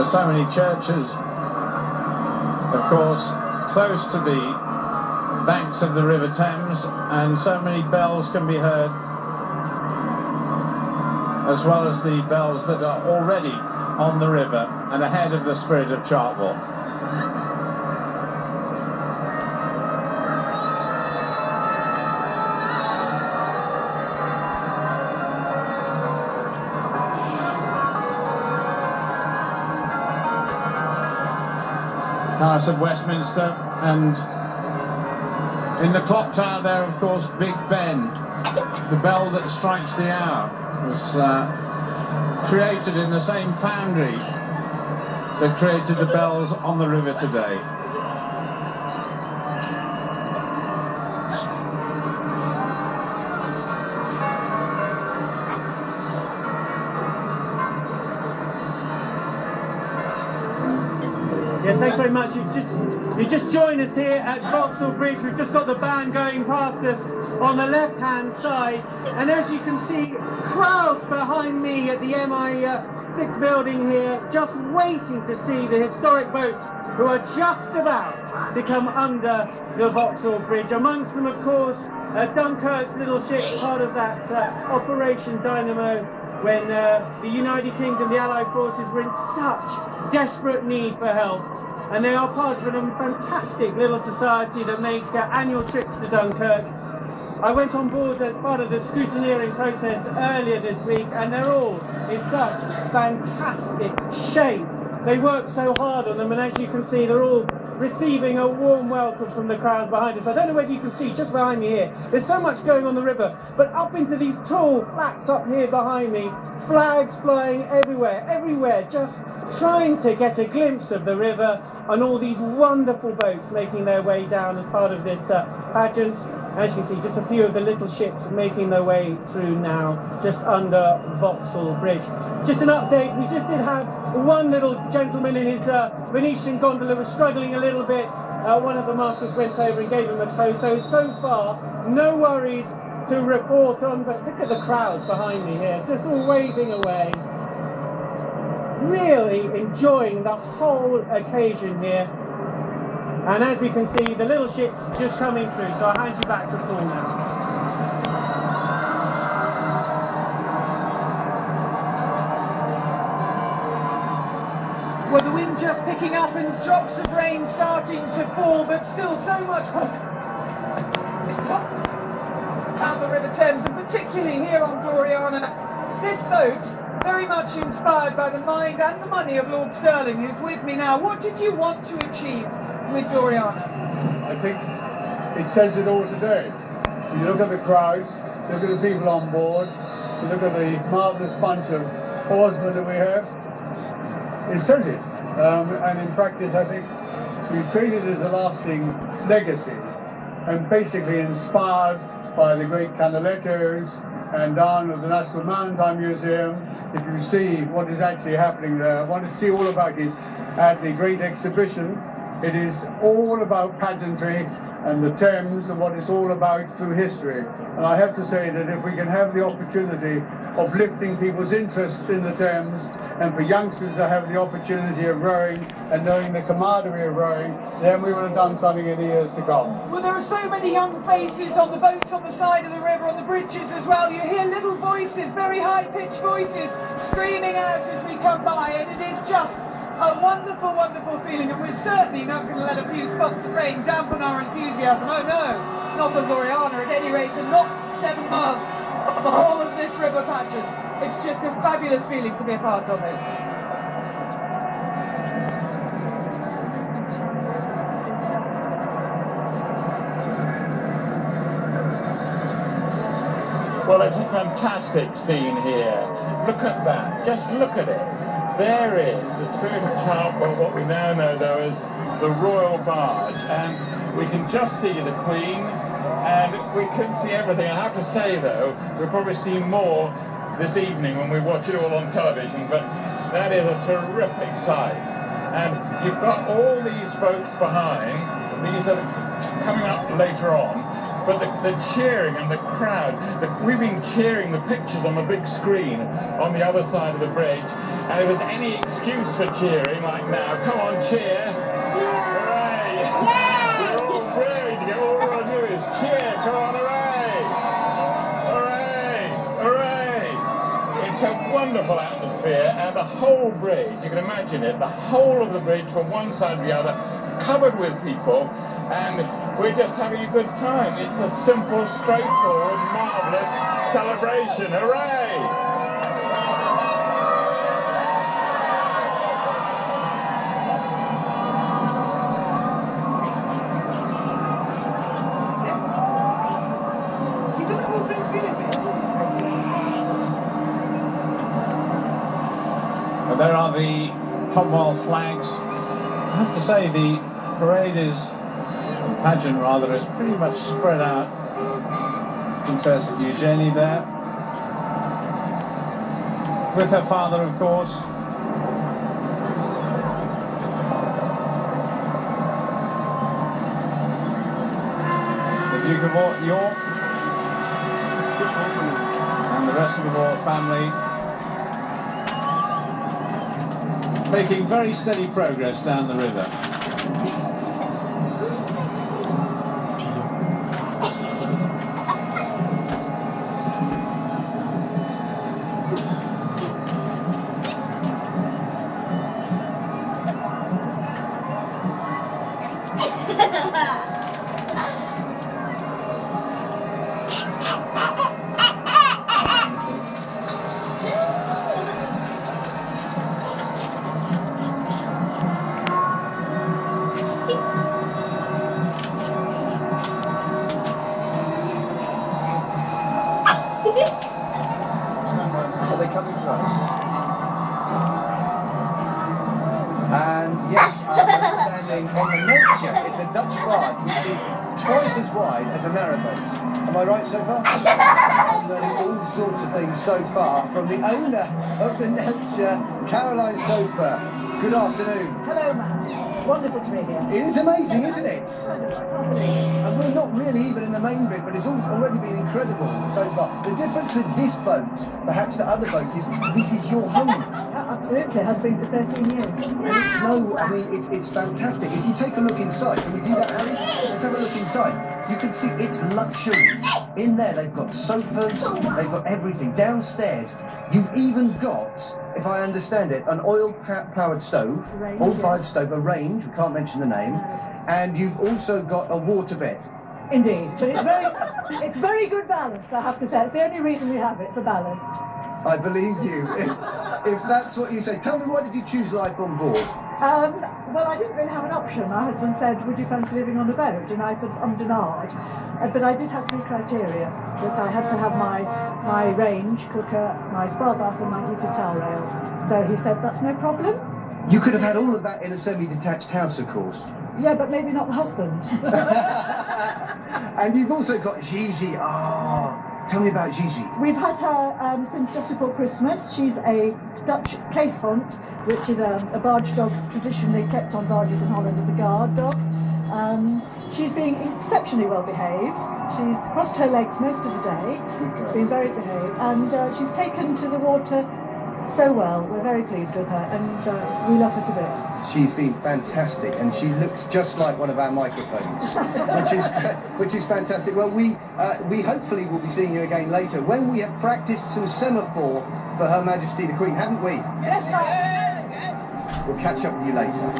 are so many churches, of course, close to the banks of the River Thames, and so many bells can be heard, as well as the bells that are already on the river and ahead of the Spirit of Chartwell. Palace of Westminster, and in the clock tower there, of course, Big Ben, the bell that strikes the hour, was created in the same foundry that created the bells on the river today. Yes, thanks very much. You just joined us here at Vauxhall Bridge. We've just got the band going past us on the left-hand side, and as you can see, crowds behind me at the MI6 building here, just waiting to see the historic boats who are just about to come under the Vauxhall Bridge. Amongst them, of course, Dunkirk's little ship, part of that Operation Dynamo, when the United Kingdom, the Allied forces, were in such desperate need for help. And they are part of a fantastic little society that make annual trips to Dunkirk. I went on board as part of the scrutineering process earlier this week, and they're all in such fantastic shape. They work so hard on them, and as you can see, they're all receiving a warm welcome from the crowds behind us. I don't know whether you can see just behind me here, there's so much going on the river, but up into these tall flats up here behind me, flags flying everywhere, just trying to get a glimpse of the river and all these wonderful boats making their way down as part of this pageant. As you can see, just a few of the little ships making their way through now, just under Vauxhall Bridge. Just an update, we just did have one little gentleman in his Venetian gondola was struggling a little bit. One of the marshals went over and gave him a tow. So far, no worries to report on, but look at the crowds behind me here, just all waving away. Really enjoying the whole occasion here. And as we can see, the little ship's just coming through, so I'll hand you back to Paul now. Well, the wind just picking up and drops of rain starting to fall, but still so much positive down the River Thames, and particularly here on Gloriana. This boat, very much inspired by the mind and the money of Lord Stirling, who's with me now. What did you want to achieve with Gloriana? I think it says it all today. You look at the crowds, look at the people on board, you look at the marvellous bunch of oarsmen that we have, it says it. And in practice, I think we've created it as a lasting legacy, and basically inspired by the great Canalettos and down at the National Maritime Museum. If you see what is actually happening there, I want to see all about it at the great exhibition. It is all about pageantry and the Thames and what it's all about through history. And I have to say that if we can have the opportunity of lifting people's interest in the Thames, and for youngsters to have the opportunity of rowing and knowing the camaraderie of rowing, then we will have done something in the years to come. Well, there are so many young faces on the boats on the side of the river, on the bridges as well. You hear little voices, very high-pitched voices, screaming out as we come by, and it is just a wonderful, wonderful feeling, and we're certainly not going to let a few spots of rain dampen our enthusiasm. Oh no, not on Gloriana at any rate, and not 7 miles of the whole of this river pageant. It's just a fabulous feeling to be a part of it. Well, it's a fantastic scene here. Look at that, just look at it. There is the Spirit of Chartwell, what we now know though as the Royal Barge, and we can just see the Queen, and we can see everything. I have to say though, we'll probably see more this evening when we watch it all on television, but that is a terrific sight. And you've got all these boats behind, these are coming up later on, but the cheering and the crowd, we've been cheering the pictures on the big screen on the other side of the bridge, and if there's any excuse for cheering, like now, come on, cheer! Hooray! We're all raring to get, all we want to do is cheer, come on, hooray! Hooray! Hooray! It's a wonderful atmosphere, and the whole bridge, you can imagine it, the whole of the bridge from one side to the other, covered with people, and we're just having a good time. It's a simple, straightforward, marvellous celebration. Hooray! And there are the Commonwealth flags. I have to say the parade is, pageant rather, is pretty much spread out. Princess Eugenie there, with her father, of course. The Duke of York and the rest of the royal family, making very steady progress down the river. Are they coming to us? And yes, I'm standing on the Neltje. It's a Dutch barge which is twice as wide as a narrowboat. Am I right so far? I'm learning all sorts of things so far from the owner of the Neltje, Caroline Soper. Good afternoon. Hello, Matt. Wonderful to be here. It is amazing, isn't it? And we're not really even in the main bit, but it's already been incredible so far. The difference with this boat, perhaps to other boats, is this is your home. Absolutely, it has been for 13 years. And it's fantastic. If you take a look inside, can we do that, Harry? Let's have a look inside. You can see it's luxury. In there, they've got sofas, they've got everything. Downstairs, you've even got, if I understand it, an oil-powered stove, oil-fired stove, a range, we can't mention the name, and you've also got a waterbed. Indeed, but it's very good ballast, I have to say. It's the only reason we have it, for ballast. I believe you. If that's what you say. Tell me, why did you choose life on board? Well, I didn't really have an option. My husband said, would you fancy living on a boat? And I said, I'm denied. But I did have 3 criteria. That I had to have my range, cooker, my spa bath and my heated towel rail. So he said, that's no problem. You could have had all of that in a semi-detached house, of course. Yeah, but maybe not the husband. And you've also got Gigi. Tell me about Gigi. We've had her since just before Christmas. She's a Dutch placehond, which is a barge dog traditionally kept on barges in Holland as a guard dog. She's being exceptionally well behaved. She's crossed her legs most of the day, been very behaved, and she's taken to the water so well. We're very pleased with her, and we love her to bits. She's been fantastic, and she looks just like one of our microphones, which is fantastic. Well, we hopefully will be seeing you again later when we have practiced some semaphore for Her Majesty the Queen, haven't we? Yes, ma'am. We'll catch up with you later.